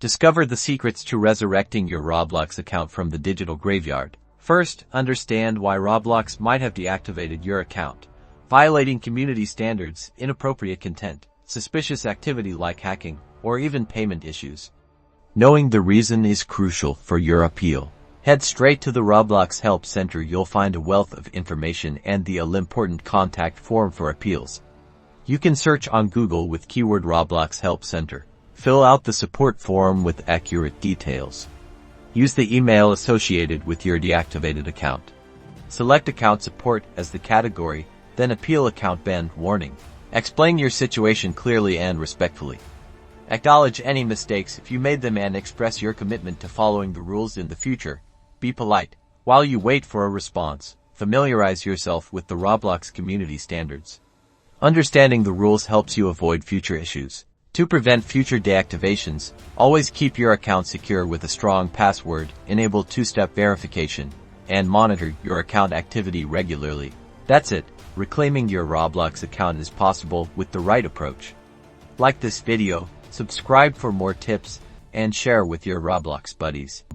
Discover the secrets to resurrecting your Roblox account from the digital graveyard. First, understand why Roblox might have deactivated your account. Violating community standards, inappropriate content, suspicious activity like hacking, or even payment issues. Knowing the reason is crucial for your appeal. Head straight to the Roblox Help Center. You'll find a wealth of information and the all-important contact form for appeals. You can search on Google with keyword Roblox Help Center. Fill out the support form with accurate details. Use the email associated with your deactivated account. Select Account Support as the category, then Appeal Account Ban Warning. Explain your situation clearly and respectfully. Acknowledge any mistakes if you made them and express your commitment to following the rules in the future. Be polite. While you wait for a response, familiarize yourself with the Roblox community standards. Understanding the rules helps you avoid future issues. To prevent future deactivations, always keep your account secure with a strong password, enable two-step verification, and monitor your account activity regularly. That's it. Reclaiming your Roblox account is possible with the right approach. Like this video, subscribe for more tips, and share with your Roblox buddies.